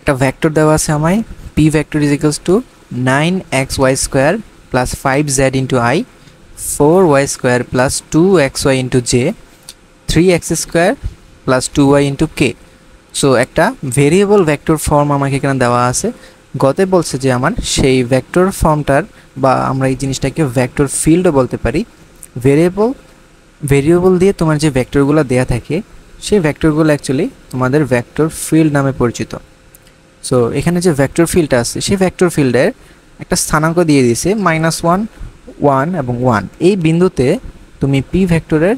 একটা ভেক্টর দেওয়া আছে আমায় p vector is equals to 9xy square plus 5z into i 4y square plus 2xy into j 3x square plus 2y into k। So একটা variable vector form আমাকে এখানে দেওয়া আছে। গতে বলছে যে আমার সেই ভেক্টর ফর্মটার বা আমরা এই জিনিসটাকে ভেক্টর ফিল্ডও বলতে পারি। ভেরিয়েবল দিয়ে তোমার যে ভেক্টরগুলো দেয়া থাকে সেই ভেক্টরগুলো অ্যাকচুয়ালি তোমাদের ভেক্টর ফিল্ড নামে পরিচিত। সো এখানে যে ভেক্টর ফিল্ডটা আছে সেই ভেক্টর ফিল্ডের একটা স্থানাঙ্ক দিয়ে দিয়েছে -1 1 এবং 1। এই বিন্দুতে তুমি পি ভেক্টরের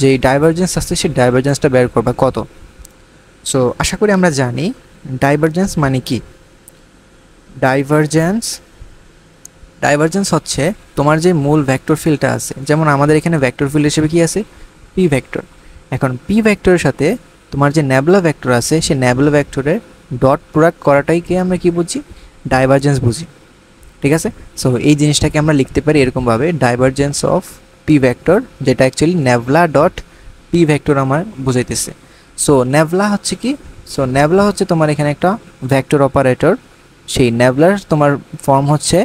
যে ডাইভারজেন্স আছে সেই ডাইভারজেন্সটা বের করবা কত। সো আশা করি আমরা জানি ডাইভারজেন্স মানে কি। ডাইভারজেন্স হচ্ছে তোমার যে মূল ভেক্টর ফিল্ডটা আছে, যেমন আমাদের এখানে ভেক্টর ফিল্ড হিসেবে কি আছে পি ভেক্টর। এখন পি ভেক্টরের সাথে তোমার যে নেবুলা ভেক্টর আছে সেই নেবুলা ভেক্টরের ডট প্রোডাক্ট করাটাইকে আমরা কি বুঝি, ডাইভারজেন্স বুঝি। ঠিক আছে, সো এই জিনিসটাকে আমরা লিখতে পারি এরকমভাবে, ডাইভারজেন্স অফ পি ভেক্টর, যেটা actually nabla dot P vector আমার বুঝাইতেছে। সো নেবলা হচ্ছে কি, সো নেবলা হচ্ছে তোমার এখানে একটা ভেক্টর অপারেটর। সেই নেবলার তোমার ফর্ম হচ্ছে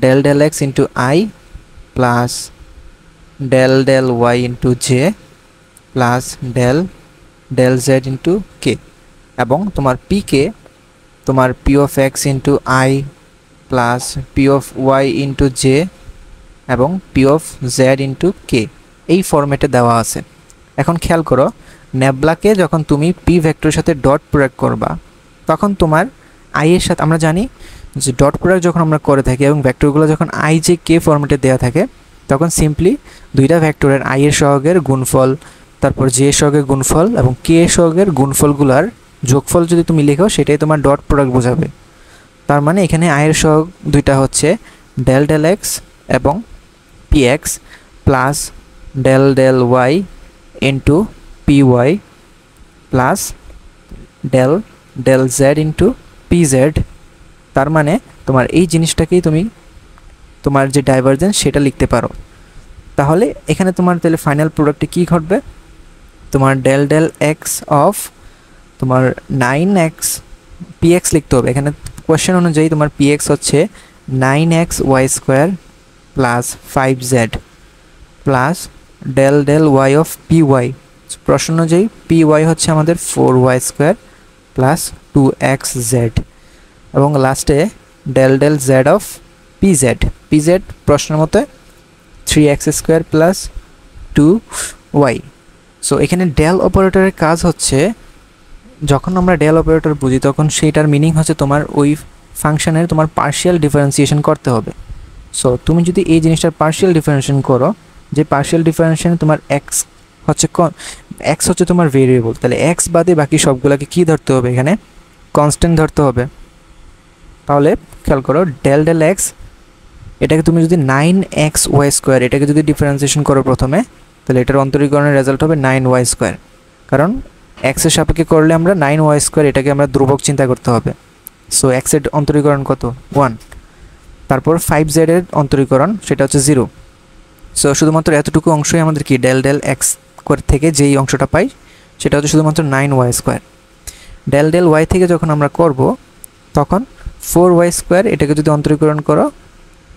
del del x into i plus del del y into j plus del del z into k, এবং তোমার পি কে তোমার P of x into i plus P of y into j এবং P of z into k, এই ফরম্যাটে দেওয়া আছে। এখন খেয়াল করো, নেবলাকে যখন তুমি পি ভেক্টরের সাথে ডট প্রয়োগ করবা তখন তোমার আই এর সাথে, আমরা জানি যে ডট প্রোডাক্ট যখন আমরা করে থাকি এবং ভেক্টরগুলো যখন আই জে কে ফরম্যাটে দেওয়া থাকে তখন সিম্পলি দুইটা ভেক্টরের আই এর সহগের গুণফল, তারপর জে সহগের গুণফল এবং কে সহগের গুণফলগুলার যোগফল যদি তুমি লেখো সেটাই তোমার ডট প্রোডাক্ট বোঝাবে। তার মানে এখানে আই এর সহগ দুইটা হচ্ছে ডেল ডেল এক্স এবং P x plus del del y into P y plus del del z into P z. তার মানে তোমার এই জিনিসটাকেই তুমি তোমার যে ডাইভারজেন্স সেটা লিখতে পারো। তাহলে এখানে তোমার তাহলে ফাইনাল প্রোডাক্টে কী ঘটবে, তোমার ডেল ডেল এক্স অফ তোমার 9x px লিখতে হবে। এখানে কোয়েশ্চেন অনুযায়ী তোমার px হচ্ছে 9xy square plus 5z plus del del y of P y, প্রশ্ন অনুযায়ী পি ওয়াই হচ্ছে আমাদের 4y স্কোয়ার প্লাস 2xz এবং লাস্টে del del z of p z প্রশ্নের মতো 3x square plus 2y। So এখানে ডেল অপারেটরের কাজ হচ্ছে, যখন আমরা ডেল অপারেটর বুঝি তখন সেইটার মিনিং হচ্ছে তোমার ওই ফাংশনের তোমার পার্শিয়াল ডিফারেন্সিয়েশন করতে হবে। সো তুমি যদি এই জিনিসটার পার্শিয়াল ডিফারেন্সিয়েশন করো, যে পার্শিয়াল ডিফারেন্সিয়েশন তোমার এক্স হচ্ছে তোমার ভেরিয়েবল, তাহলে এক্স বাদে বাকি সবগুলোকে কী ধরতে হবে, এখানে কনস্ট্যান্ট ধরতে হবে। তাহলে খেয়াল করো, ডেল ডেল এক্স এটাকে তুমি যদি 9xy স্কোয়ার এটাকে যদি ডিফারেন্সিয়েশন করো প্রথমে, তাহলে এটার অন্তরীকরণের রেজাল্ট হবে 9y স্কোয়ার, কারণ এক্সের সাপেক্ষে করলে আমরা 9y স্কোয়ার এটাকে আমরা ধ্রুবক চিন্তা করতে হবে। সো এক্সের অন্তরীকরণ কত 1, তারপর 5z এর অন্তরীকরণ সেটা হচ্ছে 0। সো শুধুমাত্র এতটুকু অংশই আমাদের কি ডেল ডেল এক্স থেকে যেই অংশটা পাই সেটা হচ্ছে শুধুমাত্র 9y square. Del del Y থেকে যখন আমরা করব তখন 4y স্কোয়ার এটাকে যদি অন্তরীকরণ করো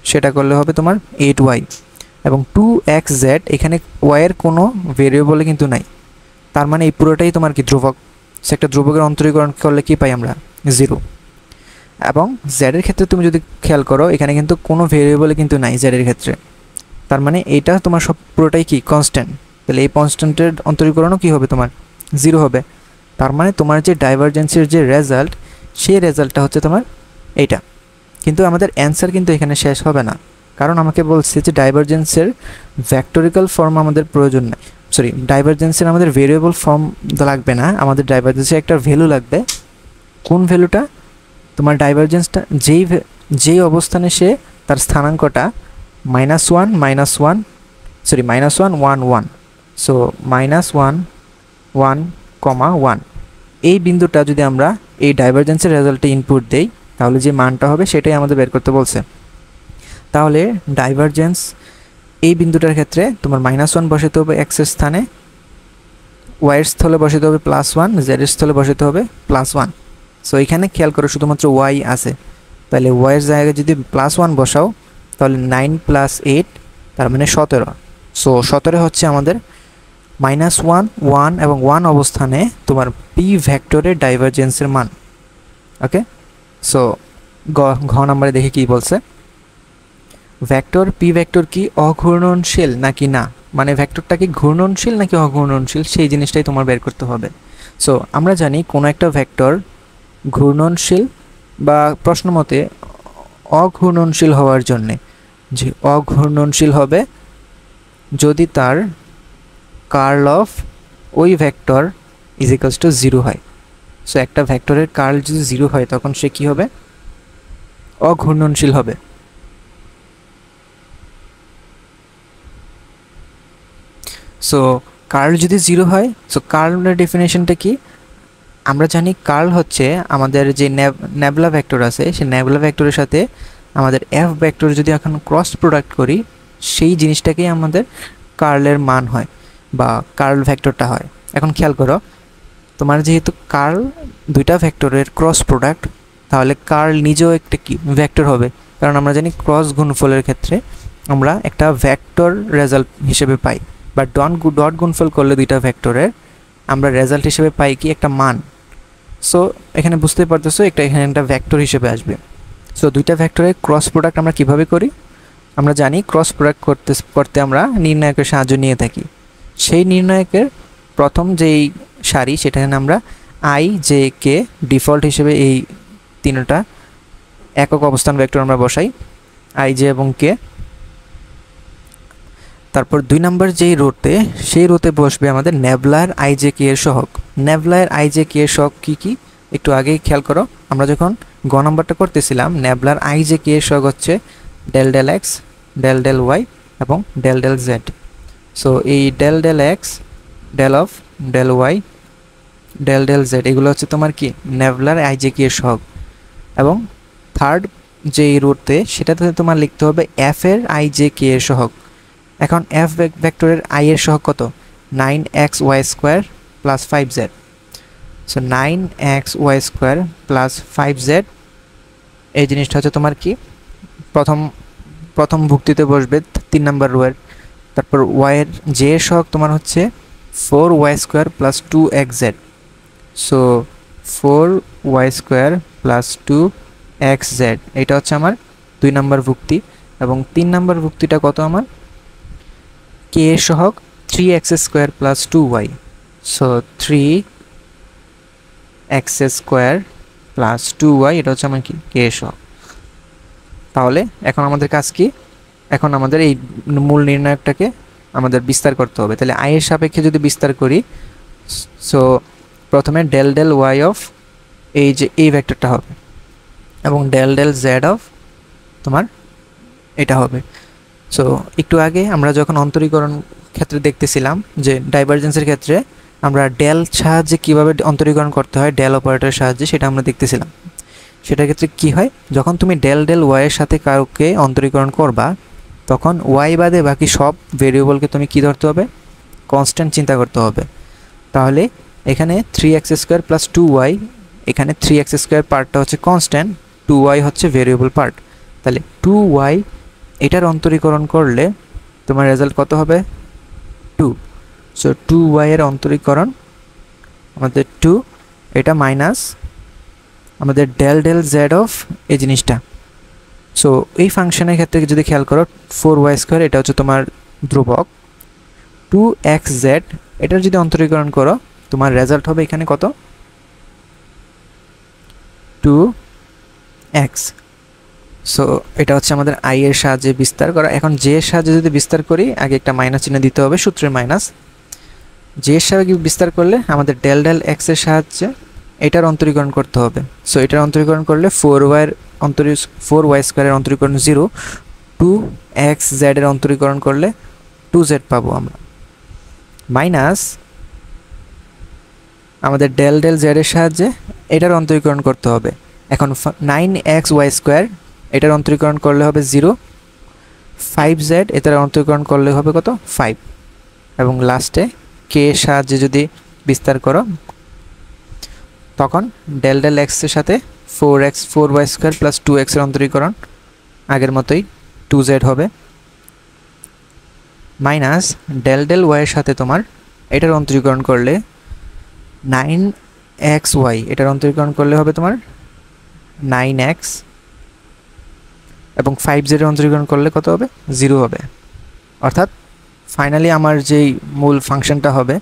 সেটা করলে হবে তোমার 8y এবং 2xz, এখানে y এর কোনো ভেরিয়েবলে কিন্তু নাই, তার মানে এই পুরোটাই তোমার কি ধ্রুবক। সে একটা ধ্রুবকের অন্তরীকরণ করলে কি পাই আমরা 0। এবং z এর ক্ষেত্রে তুমি যদি খেয়াল করো এখানে কিন্তু কোনো ভেরিয়েবলে কিন্তু নাই z এর ক্ষেত্রে, তার মানে এইটা তোমার সব পুরোটাই কি কনস্ট্যান্ট, তাহলে এই কনস্ট্যান্টের অন্তরীকরণও কি হবে তোমার 0 হবে। তার মানে তোমার যে ডাইভারজেন্সের যে রেজাল্ট সেই রেজাল্টটা হচ্ছে তোমার এইটা। কিন্তু আমাদের অ্যান্সার কিন্তু এখানে শেষ হবে না, কারণ আমাকে বলছে যে ডাইভারজেন্সের ভেক্টরিক্যাল ফর্ম আমাদের প্রয়োজন নাই, ডাইভারজেন্সের আমাদের ভেরিয়েবল ফর্ম লাগবে না, আমাদের ডাইভারজেন্সের একটা ভ্যালু লাগবে। কোন ভ্যালুটা, তোমার ডাইভারজেন্সটা যেই অবস্থানে সে তার স্থানাঙ্কটা -1 -1 1 1, সো -1 1, 1 এই বিন্দুটা যদি আমরা এই ডাইভারজেন্সের রেজাল্টে ইনপুট দেই তাহলে যে মানটা হবে সেটাই আমাদের বের করতে বলছে। তাহলে ডাইভারজেন্স এই বিন্দুটার ক্ষেত্রে তোমার -1 বসাতে হবে x এর স্থানে, y এর স্থলে বসাতে হবে +1, z এর স্থলে বসাতে হবে +1। সো এখানে খেয়াল করো শুধুমাত্র ওয়াই আছে, তাহলে ওয়াইয়ের জায়গায় যদি +1 বসাও তাহলে 9 + 8 তার মানে 17। সো 17 হচ্ছে আমাদের -1 1 এবং 1 অবস্থানে তোমার পি ভেক্টরের ডাইভারজেন্সের মান। ওকে, সো ঘ নম্বরে দেখে কি বলছে, ভেক্টর পি ভেক্টর কি অঘূর্ণনশীল নাকি না, মানে ভেক্টরটা কি ঘূর্ণনশীল নাকি অঘূর্ণনশীল সেই জিনিসটাই তোমার বের করতে হবে। সো আমরা জানি কোনো একটা ভেক্টর ঘূর্ণনশীল বা প্রশ্ন মতে অঘূর্ণনশীল হওয়ার জন্যে যে অঘূর্ণনশীল হবে যদি তার কার্ল অফ ওই ভেক্টর ইজ ইকুয়ালস টু 0 হয়। সো একটা ভেক্টরের কার্ল যদি 0 হয় তখন সে কি হবে, অঘূর্ণনশীল হবে। সো কার্ল যদি 0 হয়, সো কার্লের ডেফিনেশনটা কি, আমরা জানি কার্ল হচ্ছে আমাদের যে নেবুলা ভেক্টর আছে সেই নেবুলা ভেক্টরের সাথে আমাদের এফ ভেক্টর যদি এখন ক্রস প্রোডাক্ট করি সেই জিনিসটাকেই আমাদের কার্লের মান হয় বা কার্ল ভেক্টরটা হয়। এখন খেয়াল করো, তোমার যেহেতু কার্ল দুইটা ভেক্টরের ক্রস প্রোডাক্ট, তাহলে কার্ল নিজেও একটা কি ভেক্টর হবে, কারণ আমরা জানি ক্রস গুণফলের ক্ষেত্রে আমরা একটা ভেক্টর রেজাল্ট হিসেবে পাই, বা ডট গুণফল করলে দুইটা ভেক্টরের আমরা রেজাল্ট হিসেবে পাই কি একটা মান। সো এখানে বুঝতে পারতেছো এখানে একটা ভেক্টর হিসেবে আসবে। সো দুইটা ভেক্টরের ক্রস প্রোডাক্ট আমরা কিভাবে করি, আমরা জানি ক্রস প্রোডাক্ট করতে আমরা নির্ণায়কের সাহায্য নিয়ে থাকি। সেই নির্ণায়কের প্রথম যেই সারি সেটাকে আমরা আই জে কে ডিফল্ট হিসেবে এই তিনটা একক অবস্থান ভেক্টর আমরা বসাই আই জে এবং কে। তারপর 2 নম্বর যেই রোতে সেই রোতে বসবে আমাদের নেবলার আই জে কে এর সহগ। নেবলার আই জে কে এর সহগ কী কী একটু আগেই খেয়াল করো, আমরা যখন গ নম্বরটা করতেছিলাম নেবলার আই জে কে এর সহগ হচ্ছে del del x, del del y এবং ডেল ডেল জেড। সো এই del del x, del of del y, del del z এগুলো হচ্ছে তোমার কি নেবলার আই জে কে এর সহগ। এবং থার্ড যেই রোতে সেটাতে তোমার লিখতে হবে এফ এর আই জে কে এর সহগ। এখন এফ ভেক্টরের আই এর সহগ কত, 9xy² + 5z। So 9xy² + 5z এই জিনিসটা হচ্ছে তোমার কি প্রথম ভুক্তিতে বসবে 3 নম্বর রোয়ের। তারপর ওয়াইয়ের জে এর সহগ তোমার হচ্ছে 4y² + 2xz। So 4y² + 2xz এটা হচ্ছে আমার 2 নম্বর ভুক্তি। এবং 3 নম্বর ভুক্তিটা কত আমার, কে এর সহগ 3x² + 2y। So 3x² + 2y এটা হচ্ছে আমার কি কে এর সহগ। তাহলে এখন আমাদের কাজ কি, এখন আমাদের এই মূল নির্ণায়কটাকে আমাদের বিস্তার করতে হবে। তাহলে আই এর সাপেক্ষে যদি বিস্তার করি, সো প্রথমে ডেল ডেল ওয়াই অফ এই যে এই ভেক্টরটা হবে এবং ডেল ডেল জেড অফ তোমার এটা হবে। সো একটু আগে আমরা যখন অন্তরীকরণ ক্ষেত্রে দেখতেছিলাম যে ডাইভারজেন্সের ক্ষেত্রে আমরা ডেল সাহায্যে কীভাবে অন্তরীকরণ করতে হয়, ডেল অপারেটরের সাহায্যে, সেটা আমরা দেখতেছিলাম। সেটার ক্ষেত্রে কি হয়, যখন তুমি ডেল ডেল ওয়াইয়ের সাথে কাউকে অন্তরীকরণ করবা তখন ওয়াই বাদে বাকি সব ভেরিয়েবলকে তুমি কি ধরতে হবে, কনস্ট্যান্ট চিন্তা করতে হবে। তাহলে এখানে 3x² + 2y, এখানে 3x² পার্টটা হচ্ছে কনস্ট্যান্ট, 2y হচ্ছে ভেরিয়েবল পার্ট। তাহলে 2y এটার অন্তরীকরণ করলে তোমার রেজাল্ট কত হবে, 2। সো 2y এর অন্তরীকরণ আমাদের 2, এটা মাইনাস আমাদের ডেল ডেল জেড অফ এই জিনিসটা। সো এই ফাংশনের ক্ষেত্রে যদি খেয়াল করো 4y² এটা হচ্ছে তোমার ধ্রুবক, 2xz এটার যদি অন্তরীকরণ করো তোমার রেজাল্ট হবে এখানে কত, 2x। সো এটা হচ্ছে আমাদের আই এর সাহায্যে বিস্তার করা। এখন জে এর সাহায্যে যদি বিস্তার করি আগে একটা মাইনাস চিহ্ন দিতে হবে, সূত্রের মাইনাস। জে এর সাহায্যে বিস্তার করলে আমাদের ডেল ডেল এক্স এর সাহায্যে এটার অন্তরীকরণ করতে হবে। সো এটার অন্তরীকরণ করলে 4y² এর অন্তরীকরণ 0, 2xz এর অন্তরীকরণ করলে 2z পাবো আমরা, মাইনাস আমাদের ডেল ডেল জেড এর সাহায্যে এটার অন্তরীকরণ করতে হবে। এখন 9xy² এটার অন্তরীকরণ করলে হবে 0, 5z এটার অন্তরীকরণ করলে হবে কত, 5। এবং লাস্টে কে এর সাহায্যে যদি বিস্তার করো তখন ডেল ডেল এক্সের সাথে 4y² প্লাস 2x এর অন্তরীকরণ আগের মতোই 2z হবে, মাইনাস ডেল ডেল y এর সাথে তোমার এটার অন্তরীকরণ করলে 9xy, এটার অন্তরীকরণ করলে হবে তোমার 9x, এবং 5z এর অন্তরীকরণ করলে কত হবে? 0 হবে। অর্থাৎ ফাইনালি আমার যেই মূল ফাংশনটা হবে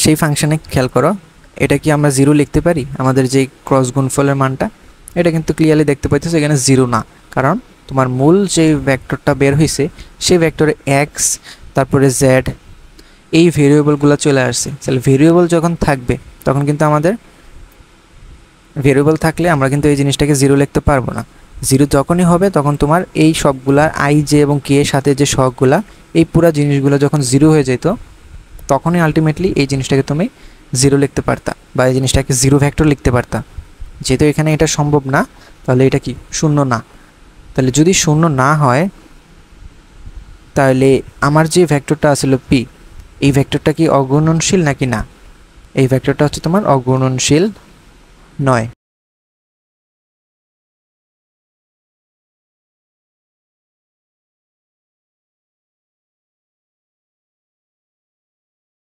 সেই ফাংশনে খেয়াল করো, এটা কি আমরা 0 লিখতে পারি? আমাদের যেই ক্রস গুণফলের মানটা, এটা কিন্তু ক্লিয়ারলি দেখতে পাইতেছো এখানে 0 না, কারণ তোমার মূল যে ভেক্টরটা বের হয়েছে সেই ভেক্টরে x তারপরে z এই ভেরিয়েবলগুলো চলে আসছে। তাহলে ভেরিয়েবল যখন থাকবে তখন কিন্তু আমাদের ভেরিয়েবল থাকলে আমরা কিন্তু এই জিনিসটাকে 0 লিখতে পারবো না। 0 যখনই হবে তখন তোমার এই সবগুলা i, j এবং k এর সাথে যে সহগগুলা, এই পুরো জিনিসগুলো যখন 0 হয়ে যেত তখনই আলটিমেটলি এই জিনিসটাকে তুমি 0 লিখতে পারতা, বা এই জিনিসটাকে 0 ভেক্টর লিখতে পারতা। যেহেতু এখানে এটা সম্ভব না, তাহলে এটা কি শূন্য না। তাহলে যদি শূন্য না হয় তাহলে আমার যে ভেক্টরটা আসলে p, এই ভেক্টরটা কি অগুণনশীল নাকি না? এই ভেক্টরটা হচ্ছে তোমার অগুণনশীল নয়।